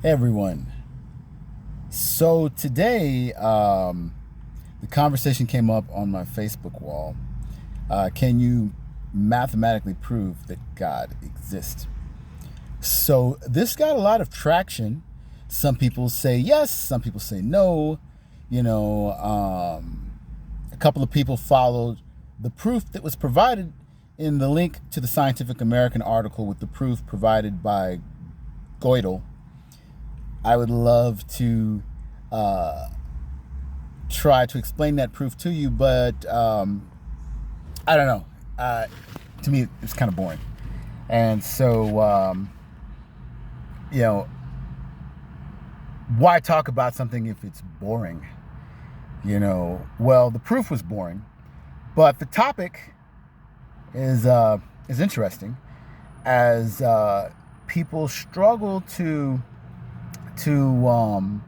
Hey everyone. So today, the conversation came up on my Facebook wall. Can you mathematically prove that God exists? So this got a lot of traction. Some people say yes, some people say no. You know, a couple of people followed the proof that was provided in the link to the Scientific American article with the proof provided by Gödel. I would love to uh, try to explain that proof to you, but I don't know. Uh, to me, it's kind of boring. And so, you know, why talk about something if it's boring? Well, the proof was boring, but the topic is interesting as people struggle to you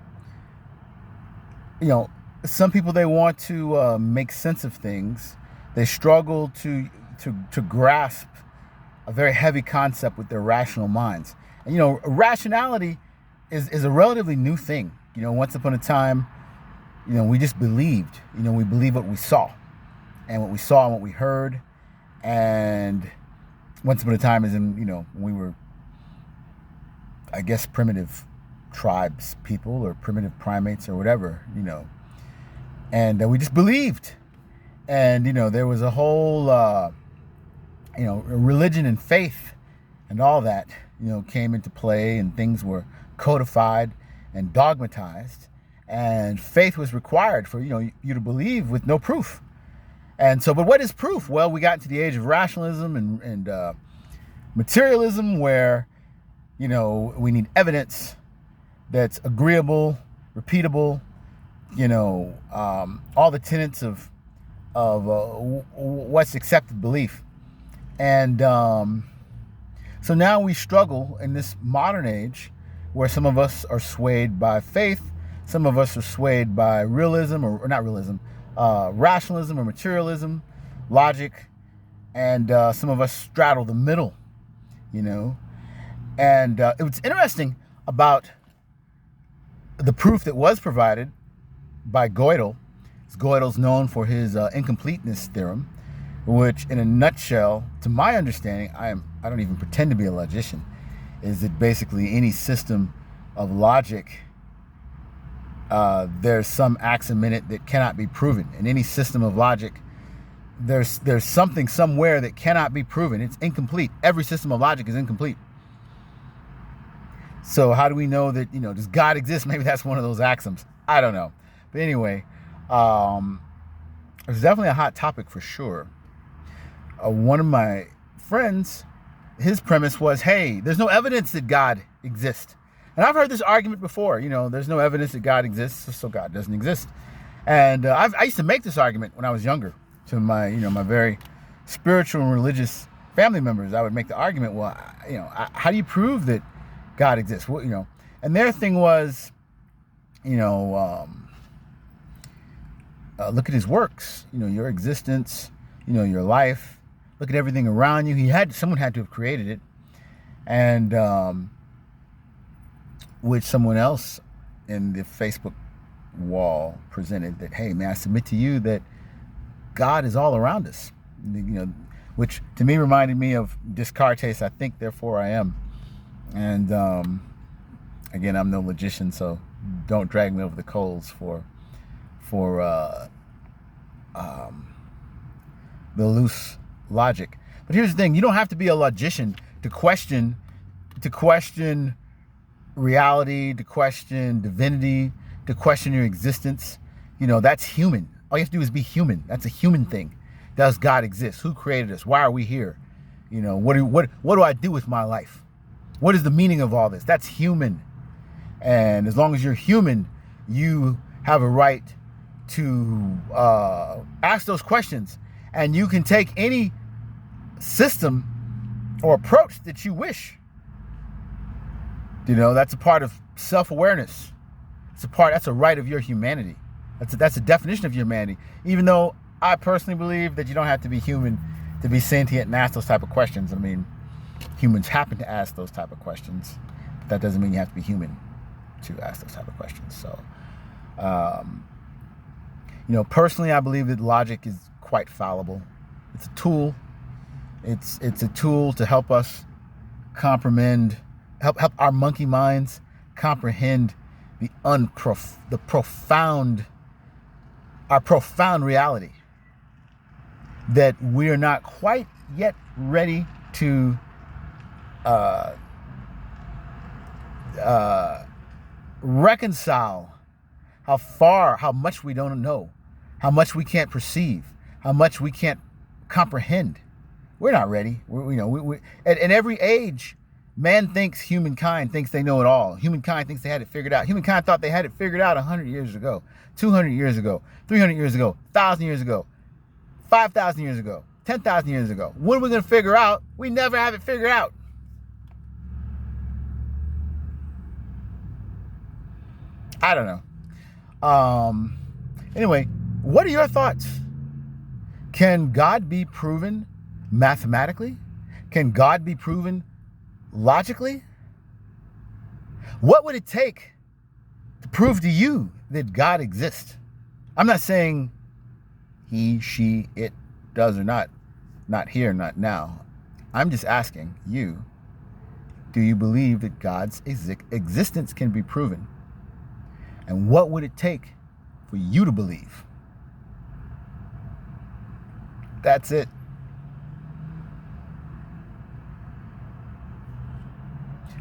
know, some people, they want to make sense of things. They struggle to grasp a very heavy concept with their rational minds. And rationality is a relatively new thing. Once upon a time, we just believed. We believed what we saw, and what we saw and what we heard. And once upon a time, as in we were, I guess, primitive tribes people or primitive primates or whatever, and we just believed. And there was a whole religion and faith and all that came into play, and things were codified and dogmatized, and faith was required for you to believe with no proof. And so, but what is proof? Well, we got into the age of rationalism and materialism, where we need evidence that's agreeable, repeatable, all the tenets of what's accepted belief. And so now we struggle in this modern age, where some of us are swayed by faith, some of us are swayed by realism, or not realism, rationalism or materialism, logic, and some of us straddle the middle, And it was interesting about the proof that was provided by Gödel. Gödel's known for his incompleteness theorem, which, in a nutshell, to my understanding, I don't even pretend to be a logician, is that basically any system of logic, there's some axiom in it that cannot be proven. In any system of logic, there's something somewhere that cannot be proven. It's incomplete. Every system of logic is incomplete. So how do we know that, does God exist? Maybe that's one of those axioms. I don't know. But anyway, it's definitely a hot topic for sure. One of my friends, his premise was, hey, there's no evidence that God exists. And I've heard this argument before, there's no evidence that God exists, so God doesn't exist. And I used to make this argument when I was younger to my, my very spiritual and religious family members. I would make the argument, well, how do you prove that God exists? Well, and their thing was, look at his works, your existence, your life, look at everything around you. Someone had to have created it. And, which someone else in the Facebook wall presented that, hey man, I submit to you that God is all around us, which to me reminded me of Descartes' I think, therefore I am. And again, I'm no logician, so don't drag me over the coals for the loose logic. But here's the thing: you don't have to be a logician to question reality, to question divinity, to question your existence. That's human. All you have to do is be human. That's a human thing. Does God exist? Who created us? Why are we here? What do I do with my life? What is the meaning of all this? That's human. And as long as you're human, you have a right to ask those questions. And you can take any system or approach that you wish. That's a part of self-awareness. That's a right of your humanity. That's a definition of humanity. Even though I personally believe that you don't have to be human to be sentient and ask those type of questions. I mean, humans happen to ask those type of questions. But that doesn't mean you have to be human. to ask those type of questions. So, personally, I believe that logic is quite fallible. It's a tool. It's a tool to help us help our monkey minds comprehend our profound reality that we are not quite yet ready to reconcile how much we don't know, how much we can't perceive, how much we can't comprehend. We're not ready. At every age, humankind thinks they know it all. Humankind thinks they had it figured out. Humankind thought they had it figured out 100 years ago, 200 years ago, 300 years ago, 1,000 years ago, 5,000 years ago, 10,000 years ago. When are we going to figure out? We never have it figured out. I don't know. Anyway, what are your thoughts? Can God be proven mathematically? Can God be proven logically? What would it take to prove to you that God exists? I'm not saying he, she, it does or not here, not now. I'm just asking you, do you believe that God's existence can be proven? And what would it take for you to believe? That's it.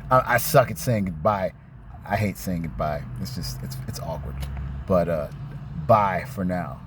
I suck at saying goodbye. I hate saying goodbye. It's awkward. But bye for now.